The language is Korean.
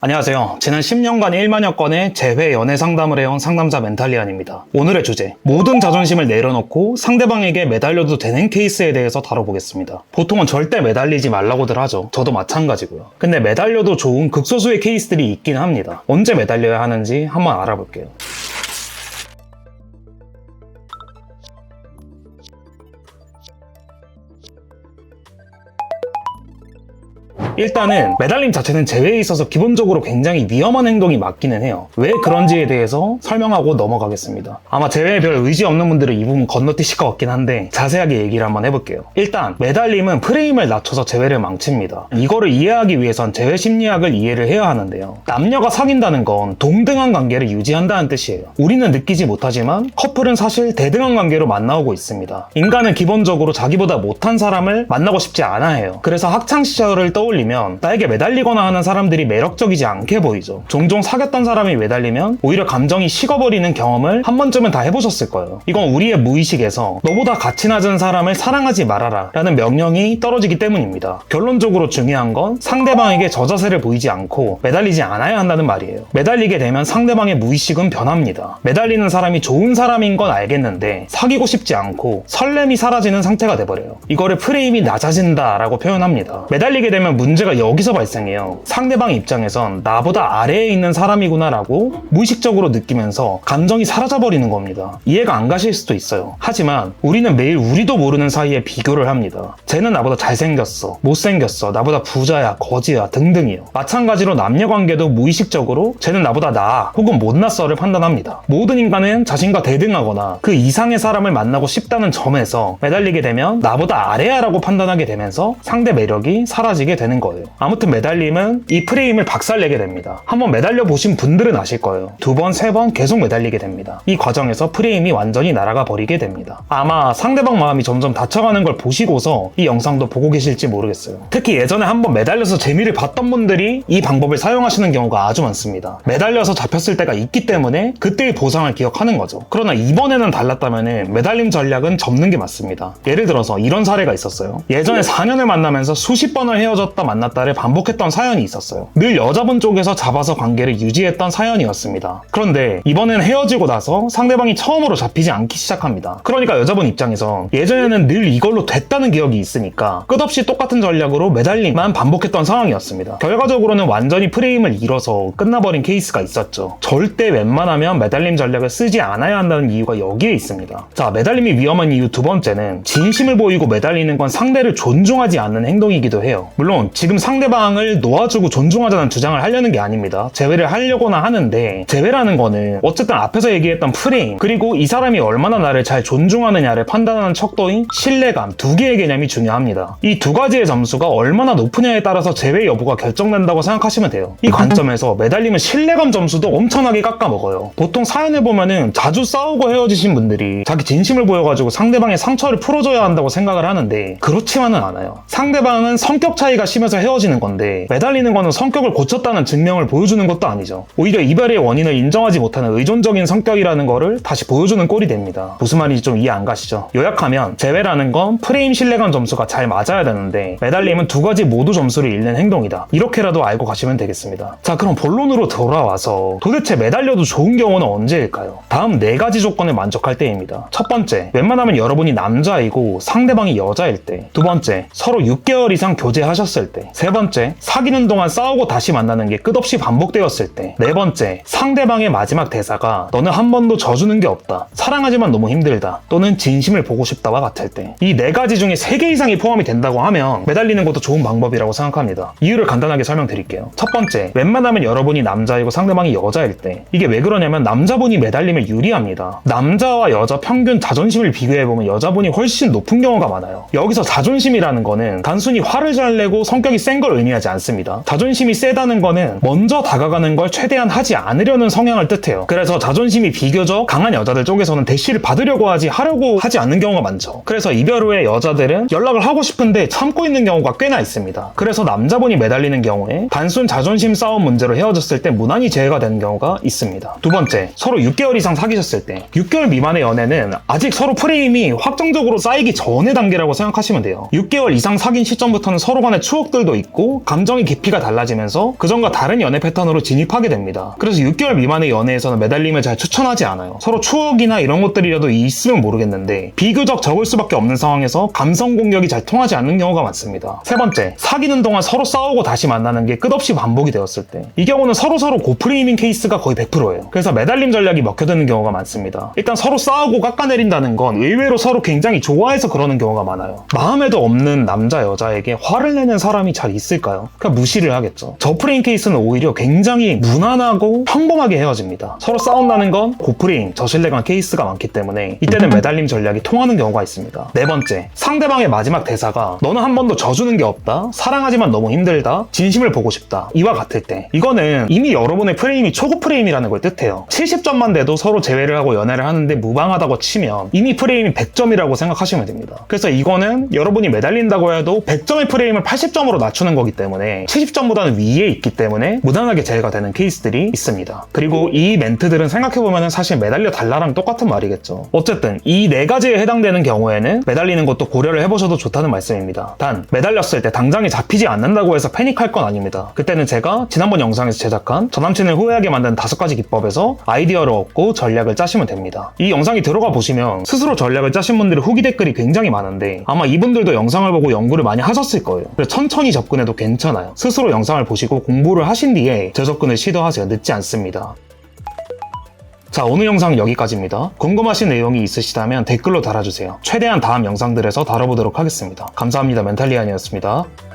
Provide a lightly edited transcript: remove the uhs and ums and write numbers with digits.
안녕하세요. 지난 10년간 1만여 건의 재회 연애 상담을 해온 상담자 멘탈리안입니다. 오늘의 주제, 모든 자존심을 내려놓고 상대방에게 매달려도 되는 케이스에 대해서 다뤄보겠습니다. 보통은 절대 매달리지 말라고들 하죠. 저도 마찬가지고요. 근데 매달려도 좋은 극소수의 케이스들이 있긴 합니다. 언제 매달려야 하는지 한번 알아볼게요. 일단은 매달림 자체는 재회에 있어서 기본적으로 굉장히 위험한 행동이 맞기는 해요. 왜 그런지에 대해서 설명하고 넘어가겠습니다. 아마 재회에 별 의지 없는 분들은 이 부분 건너뛰실 것 같긴 한데 자세하게 얘기를 한번 해볼게요. 일단 매달림은 프레임을 낮춰서 재회를 망칩니다. 이거를 이해하기 위해선 재회 심리학을 이해를 해야 하는데요. 남녀가 사귄다는 건 동등한 관계를 유지한다는 뜻이에요. 우리는 느끼지 못하지만 커플은 사실 대등한 관계로 만나오고 있습니다. 인간은 기본적으로 자기보다 못한 사람을 만나고 싶지 않아 해요. 그래서 학창시절을 떠올리면 나에게 매달리거나 하는 사람들이 매력적이지 않게 보이죠. 종종 사귀었던 사람이 매달리면 오히려 감정이 식어버리는 경험을 한 번쯤은 다 해보셨을 거예요. 이건 우리의 무의식에서 너보다 가치 낮은 사람을 사랑하지 말아라 라는 명령이 떨어지기 때문입니다. 결론적으로 중요한 건 상대방에게 저자세를 보이지 않고 매달리지 않아야 한다는 말이에요. 매달리게 되면 상대방의 무의식은 변합니다. 매달리는 사람이 좋은 사람인 건 알겠는데 사귀고 싶지 않고 설렘이 사라지는 상태가 돼버려요. 이거를 프레임이 낮아진다 라고 표현합니다. 매달리게 되면 문제가 여기서 발생해요. 상대방 입장에선 나보다 아래에 있는 사람이구나 라고 무의식적으로 느끼면서 감정이 사라져버리는 겁니다. 이해가 안 가실 수도 있어요. 하지만 우리는 매일 우리도 모르는 사이에 비교를 합니다. 쟤는 나보다 잘생겼어, 못생겼어, 나보다 부자야, 거지야 등등이요. 마찬가지로 남녀관계도 무의식적으로 쟤는 나보다 나아 혹은 못났어를 판단합니다. 모든 인간은 자신과 대등하거나 그 이상의 사람을 만나고 싶다는 점에서 매달리게 되면 나보다 아래야 라고 판단하게 되면서 상대 매력이 사라지게 되는 거예요. 아무튼 매달림은 이 프레임을 박살내게 됩니다. 한번 매달려 보신 분들은 아실 거예요. 두 번, 세 번 계속 매달리게 됩니다. 이 과정에서 프레임이 완전히 날아가 버리게 됩니다. 아마 상대방 마음이 점점 다쳐가는 걸 보시고서 이 영상도 보고 계실지 모르겠어요. 특히 예전에 한번 매달려서 재미를 봤던 분들이 이 방법을 사용하시는 경우가 아주 많습니다. 매달려서 잡혔을 때가 있기 때문에 그때의 보상을 기억하는 거죠. 그러나 이번에는 달랐다면 매달림 전략은 접는 게 맞습니다. 예를 들어서 이런 사례가 있었어요. 예전에 4년을 만나면서 수십 번을 헤어졌다 만났다를 반복했던 사연이 있었어요. 늘 여자분 쪽에서 잡아서 관계를 유지했던 사연이었습니다. 그런데 이번엔 헤어지고 나서 상대방이 처음으로 잡히지 않기 시작합니다. 그러니까 여자분 입장에서 예전에는 늘 이걸로 됐다는 기억이 있으니까 끝없이 똑같은 전략으로 매달림만 반복했던 상황이었습니다. 결과적으로는 완전히 프레임을 잃어서 끝나버린 케이스가 있었죠. 절대 웬만하면 매달림 전략을 쓰지 않아야 한다는 이유가 여기에 있습니다. 자, 매달림이 위험한 이유 두 번째는 진심을 보이고 매달리는 건 상대를 존중하지 않는 행동이기도 해요. 물론 지금 상대방을 놓아주고 존중하자는 주장을 하려는 게 아닙니다. 재회를 하려고나 하는데 재회라는 거는 어쨌든 앞에서 얘기했던 프레임 그리고 이 사람이 얼마나 나를 잘 존중하느냐를 판단하는 척도인 신뢰감 두 개의 개념이 중요합니다. 이 두 가지의 점수가 얼마나 높으냐에 따라서 재회 여부가 결정된다고 생각하시면 돼요. 이 관점에서 매달림은 신뢰감 점수도 엄청나게 깎아먹어요. 보통 사연을 보면은 자주 싸우고 헤어지신 분들이 자기 진심을 보여가지고 상대방의 상처를 풀어줘야 한다고 생각을 하는데 그렇지만은 않아요. 상대방은 성격 차이가 심해서 헤어지는 건데 매달리는 거는 성격을 고쳤다는 증명을 보여주는 것도 아니죠. 오히려 이별의 원인을 인정하지 못하는 의존적인 성격이라는 거를 다시 보여주는 꼴이 됩니다. 무슨 말인지 좀 이해 안 가시죠? 요약하면 재회라는 건 프레임 신뢰감 점수가 잘 맞아야 되는데 매달림은 두 가지 모두 점수를 잃는 행동이다. 이렇게라도 알고 가시면 되겠습니다. 자, 그럼 본론으로 돌아와서 도대체 매달려도 좋은 경우는 언제일까요? 다음 네 가지 조건을 만족할 때입니다. 첫 번째, 웬만하면 여러분이 남자이고 상대방이 여자일 때. 두 번째, 서로 6개월 이상 교제하셨을 때. 세 번째, 사귀는 동안 싸우고 다시 만나는 게 끝없이 반복되었을 때. 네 번째, 상대방의 마지막 대사가 너는 한 번도 져주는 게 없다, 사랑하지만 너무 힘들다, 또는 진심을 보고 싶다와 같을 때. 이 네 가지 중에 3개 이상이 포함이 된다고 하면 매달리는 것도 좋은 방법이라고 생각합니다. 이유를 간단하게 설명드릴게요. 첫 번째, 웬만하면 여러분이 남자이고 상대방이 여자일 때. 이게 왜 그러냐면 남자분이 매달림을 유리합니다. 남자와 여자 평균 자존심을 비교해보면 여자분이 훨씬 높은 경우가 많아요. 여기서 자존심이라는 거는 단순히 화를 잘 내고 성격이 센 걸 의미하지 않습니다. 자존심이 세다는 거는 먼저 다가가는 걸 최대한 하지 않으려는 성향을 뜻해요. 그래서 자존심이 비교적 강한 여자들 쪽에서는 대시를 받으려고 하려고 하지 않는 경우가 많죠. 그래서 이별 후에 여자들은 연락을 하고 싶은데 참고 있는 경우가 꽤나 있습니다. 그래서 남자분이 매달리는 경우에 단순 자존심 싸움 문제로 헤어졌을 때 무난히 재회가 되는 경우가 있습니다. 두 번째, 서로 6개월 이상 사귀셨을 때. 6개월 미만의 연애는 아직 서로 프레임이 확정적으로 쌓이기 전의 단계라고 생각하시면 돼요. 6개월 이상 사귄 시점부터는 서로 간의 추억들을 성격들도 있고 감정의 깊이가 달라지면서 그전과 다른 연애 패턴으로 진입하게 됩니다. 그래서 6개월 미만의 연애에서는 매달림을 잘 추천하지 않아요. 서로 추억이나 이런 것들이라도 있으면 모르겠는데 비교적 적을 수밖에 없는 상황에서 감성 공격이 잘 통하지 않는 경우가 많습니다. 세 번째, 사귀는 동안 서로 싸우고 다시 만나는 게 끝없이 반복이 되었을 때. 이 경우는 서로 고프레임인 케이스가 거의 100%예요. 그래서 매달림 전략이 먹혀드는 경우가 많습니다. 일단 서로 싸우고 깎아내린다는 건 의외로 서로 굉장히 좋아해서 그러는 경우가 많아요. 마음에도 없는 남자 여자에게 화를 내는 사람이 잘 있을까요? 그냥 무시를 하겠죠. 저 프레임 케이스는 오히려 굉장히 무난하고 평범하게 헤어집니다. 서로 싸운다는 건 고프레임, 저신뢰감 케이스가 많기 때문에 이때는 매달림 전략이 통하는 경우가 있습니다. 네 번째, 상대방의 마지막 대사가 너는 한 번도 져주는 게 없다, 사랑하지만 너무 힘들다, 진심을 보고 싶다, 이와 같을 때 이거는 이미 여러분의 프레임이 초급 프레임이라는 걸 뜻해요. 70점만 돼도 서로 재회를 하고 연애를 하는데 무방하다고 치면 이미 프레임이 100점이라고 생각하시면 됩니다. 그래서 이거는 여러분이 매달린다고 해도 100점의 프레임을 80점으로 낮추는 거기 때문에 70점보다는 위에 있기 때문에 무난하게 재회가 되는 케이스들이 있습니다. 그리고 이 멘트들은 생각해보면 사실 매달려 달라랑 똑같은 말이겠죠. 어쨌든 이 네 가지에 해당되는 경우에는 매달리는 것도 고려를 해보셔도 좋다는 말씀입니다. 단 매달렸을 때 당장에 잡히지 않는다고 해서 패닉할 건 아닙니다. 그때는 제가 지난번 영상에서 제작한 전남친을 후회하게 만든 5가지 기법에서 아이디어를 얻고 전략을 짜시면 됩니다. 이 영상이 들어가 보시면 스스로 전략을 짜신 분들의 후기 댓글이 굉장히 많은데 아마 이분들도 영상을 보고 연구를 많이 하셨을 거예요. 그래서 천천히 접근해도 괜찮아요. 스스로 영상을 보시고 공부를 하신 뒤에 재접근을 시도하세요. 늦지 않습니다. 자, 오늘 영상 여기까지입니다. 궁금하신 내용이 있으시다면 댓글로 달아주세요. 최대한 다음 영상들에서 다뤄보도록 하겠습니다. 감사합니다. 멘탈리안이었습니다.